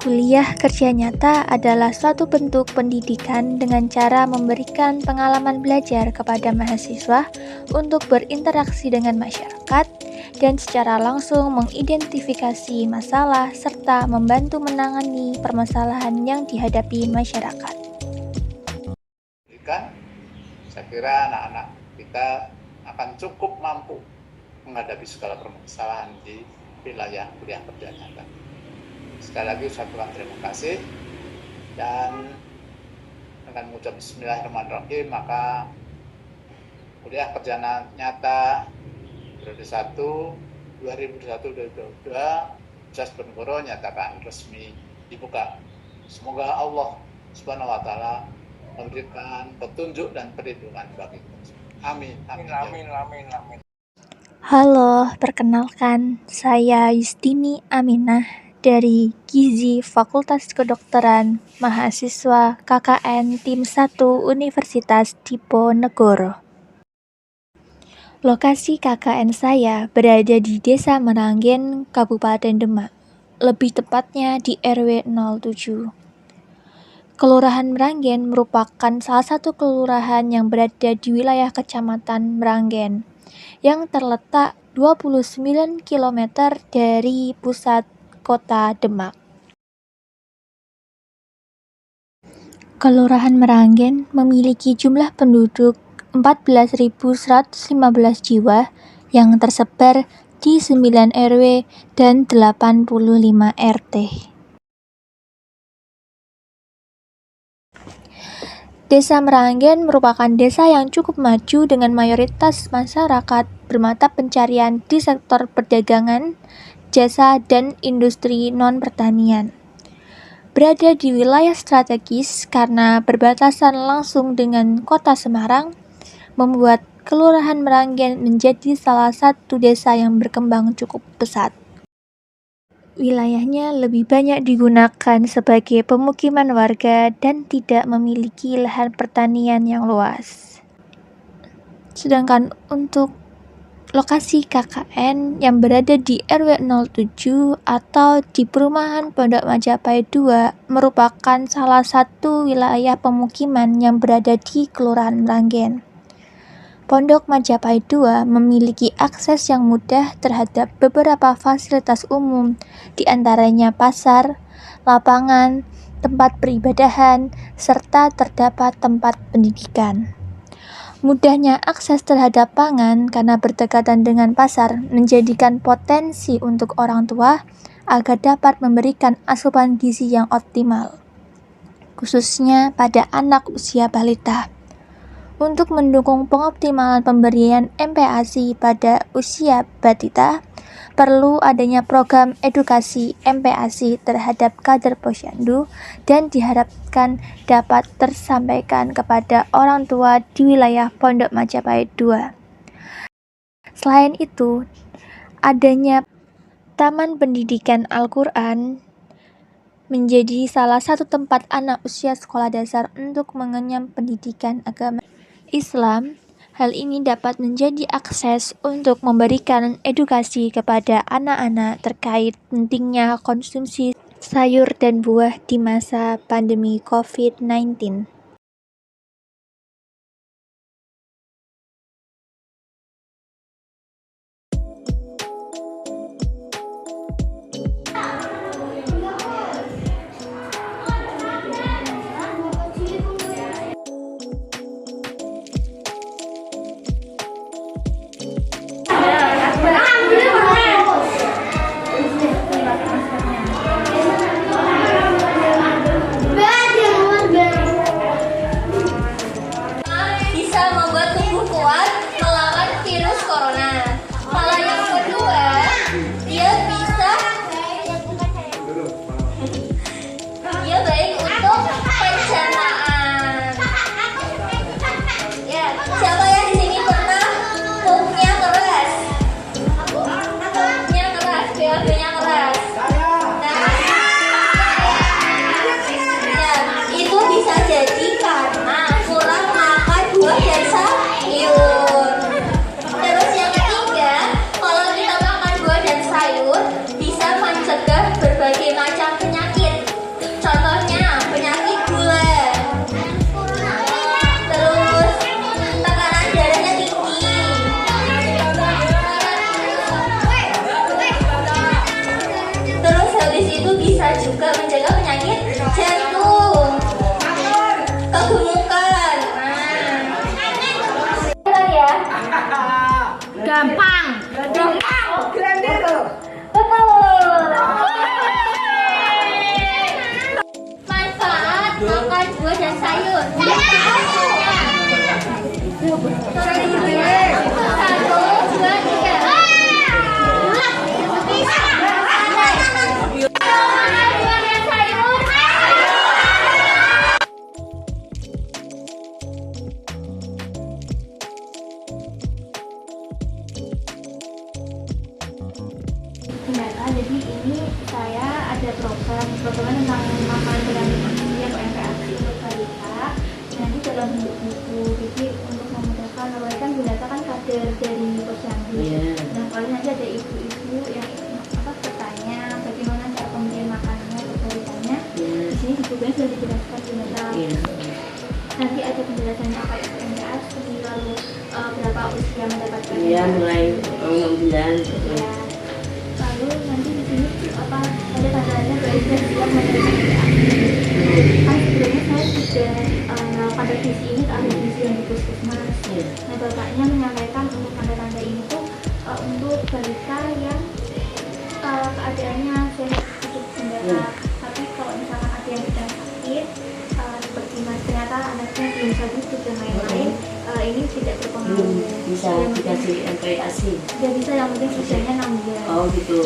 Kuliah kerja nyata adalah suatu bentuk pendidikan dengan cara memberikan pengalaman belajar kepada mahasiswa untuk berinteraksi dengan masyarakat dan secara langsung mengidentifikasi masalah serta membantu menangani permasalahan yang dihadapi masyarakat. Saya kira anak-anak kita akan cukup mampu menghadapi segala permasalahan di wilayah kuliah kerja nyata. Sekali lagi saya ucapkan terima kasih, dan dengan mengucap bismillahirrahmanirrahim, maka kuliah kerja nyata periode 1 2021-2022 Universitas Diponegoro nyatakan resmi dibuka. Semoga Allah Subhanahu wa taala memberikan petunjuk dan perlindungan bagi kita. Amin. Amin. Amin. Amin. Amin. Halo, perkenalkan saya Yustini Aminah dari Gizi Fakultas Kedokteran, mahasiswa KKN Tim 1 Universitas Diponegoro. Lokasi KKN saya berada di Desa Meranggen, Kabupaten Demak, lebih tepatnya di RW 07. Kelurahan Meranggen merupakan salah satu kelurahan yang berada di wilayah Kecamatan Meranggen, yang terletak 29 km dari pusat kota Demak. Kelurahan Meranggen memiliki jumlah penduduk 14.115 jiwa yang tersebar di 9 RW dan 85 RT. Desa Meranggen merupakan desa yang cukup maju dengan mayoritas masyarakat bermata pencarian di sektor perdagangan, jasa, dan industri non-pertanian. Berada di wilayah strategis karena berbatasan langsung dengan kota Semarang, membuat Kelurahan Meranggen menjadi salah satu desa yang berkembang cukup pesat. Wilayahnya lebih banyak digunakan sebagai pemukiman warga dan tidak memiliki lahan pertanian yang luas. Sedangkan untuk lokasi KKN yang berada di RW 07 atau di Perumahan Pondok Majapahit 2 merupakan salah satu wilayah pemukiman yang berada di Kelurahan Meranggen. Pondok Majapahit 2 memiliki akses yang mudah terhadap beberapa fasilitas umum, di antaranya pasar, lapangan, tempat peribadahan, serta terdapat tempat pendidikan. Mudahnya akses terhadap pangan karena berdekatan dengan pasar menjadikan potensi untuk orang tua agar dapat memberikan asupan gizi yang optimal, khususnya pada anak usia balita. Untuk mendukung pengoptimalan pemberian MPASI pada usia balita, perlu adanya program edukasi MPASI terhadap kader posyandu dan diharapkan dapat tersampaikan kepada orang tua di wilayah Pondok Majapahit 2. Selain itu, adanya Taman Pendidikan Al-Quran menjadi salah satu tempat anak usia sekolah dasar untuk mengenyam pendidikan agama Islam. Hal ini dapat menjadi akses untuk memberikan edukasi kepada anak-anak terkait pentingnya konsumsi sayur dan buah di masa pandemi COVID-19. Gampang. Manfaat makan buah dan sayur. Satu, dua, tiga. Buah dan sayur. Ternyata jadi ini saya ada program tentang makanan berandai gizi atau MPASI untuk balita. Nanti dalam bentuk buku, jadi untuk memudahkan awalnya kan balita kan kader dari posyandu. Nah kalau nanti ada ibu-ibu yang bertanya bagaimana cara pemberian makanannya untuk balitanya, di sini di bukunya sudah dijelaskan balita. Nanti ada penjelasannya apa itu MPASI, lalu berapa usia mendapatkan. Mulai 6 bulan. Lalu nanti di sini ada tanda-tanda bahwa sudah siap menerima MPASI. Kan sebelumnya saya sudah pada visi ini ada visi yang di puskesmas. Nah bapaknya menyampaikan untuk tanda-tanda ini tuh untuk balita yang keadaannya sehat cukup kendala. Tapi kalau misalkan ada yang sedang sakit seperti mas ternyata anaknya belum bisa duduk dan lain-lain, ini tidak berpengaruh. Bisa dikasih MPASI. Tidak bisa, yang penting usianya 6 bulan. Oh gitu.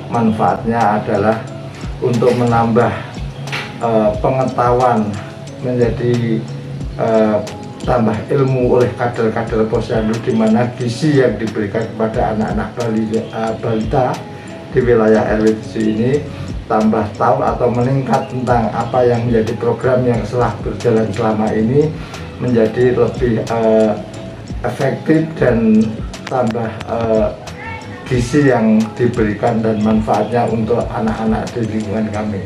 Manfaatnya adalah untuk menambah pengetahuan, menjadi tambah ilmu oleh kader-kader posyandu, di mana gizi yang diberikan kepada anak-anak balita di wilayah RW 7 ini tambah tahu atau meningkat tentang apa yang menjadi program yang telah berjalan selama ini, menjadi lebih efektif dan tambah gizi yang diberikan dan manfaatnya untuk anak-anak di lingkungan kami.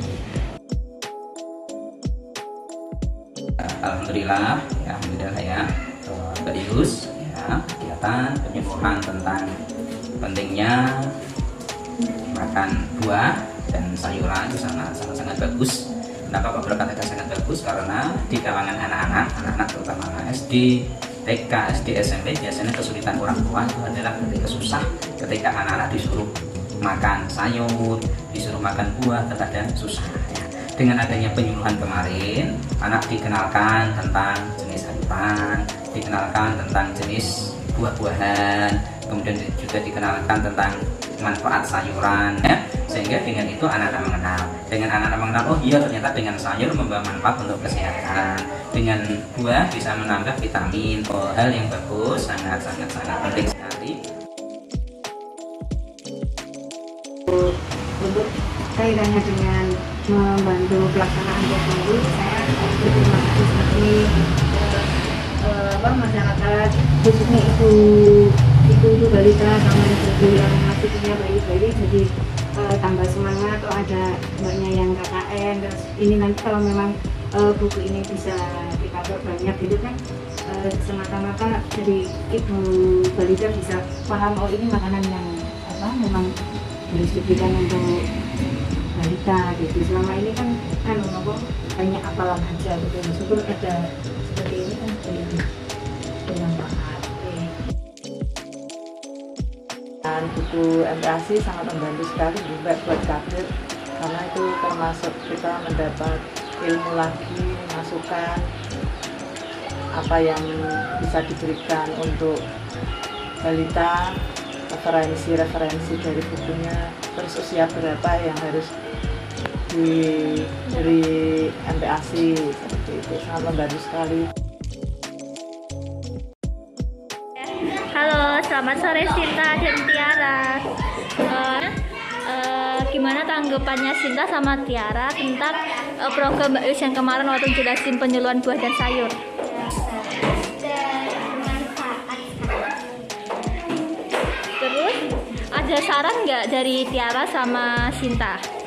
Alhamdulillah ya serius ya kegiatan penyuluhan tentang pentingnya makan buah dan sayuran itu sangat bagus. Kenapa Pak berkata sangat bagus? Karena di kalangan anak-anak terutama SD, TK, SD, SMP biasanya kesulitan orang tua itu adalah ketika susah, ketika anak-anak disuruh makan sayur, disuruh makan buah, terkadang susah ya. Dengan adanya penyuluhan kemarin, anak dikenalkan tentang jenis sayuran, dikenalkan tentang jenis buah-buahan, kemudian juga dikenalkan tentang manfaat sayuran ya. Sehingga dengan itu anak-anak mengenal, oh iya ternyata dengan sayur membawa manfaat untuk kesehatan, dengan buah bisa menambah vitamin, oh hal yang bagus, sangat penting sekali. Untuk kaitannya dengan membantu pelaksanaan posyandu, saya berterima kasih seperti masyarakat, khususnya ibu balita sama ibu yang masih punya bayi-bayi, jadi tambah semangat. Oh ada mbaknya yang KKN, terus ini nanti kalau memang buku ini bisa dikabar banyak gitu kan, semata-mata dari ibu balita bisa paham, oh ini makanan yang memang harus diberikan untuk balita gitu. Selama ini kan banyak apalan aja gitu, syukur ada seperti ini kan jadi bermanfaat. Dan buku MPASI sangat membantu sekali juga buat kader, karena itu termasuk kita mendapat ilmu lagi, masukan apa yang bisa diberikan untuk balita, referensi dari bukunya, terus usia berapa yang harus diberi MPASI, seperti itu sangat membantu sekali. Halo, selamat sore Sinta dan Tiara. Gimana tanggapannya Sinta sama Tiara tentang program Mbak Yus yang kemarin waktu jelasin penyuluhan buah dan sayur? Terus ada saran nggak dari Tiara sama Sinta?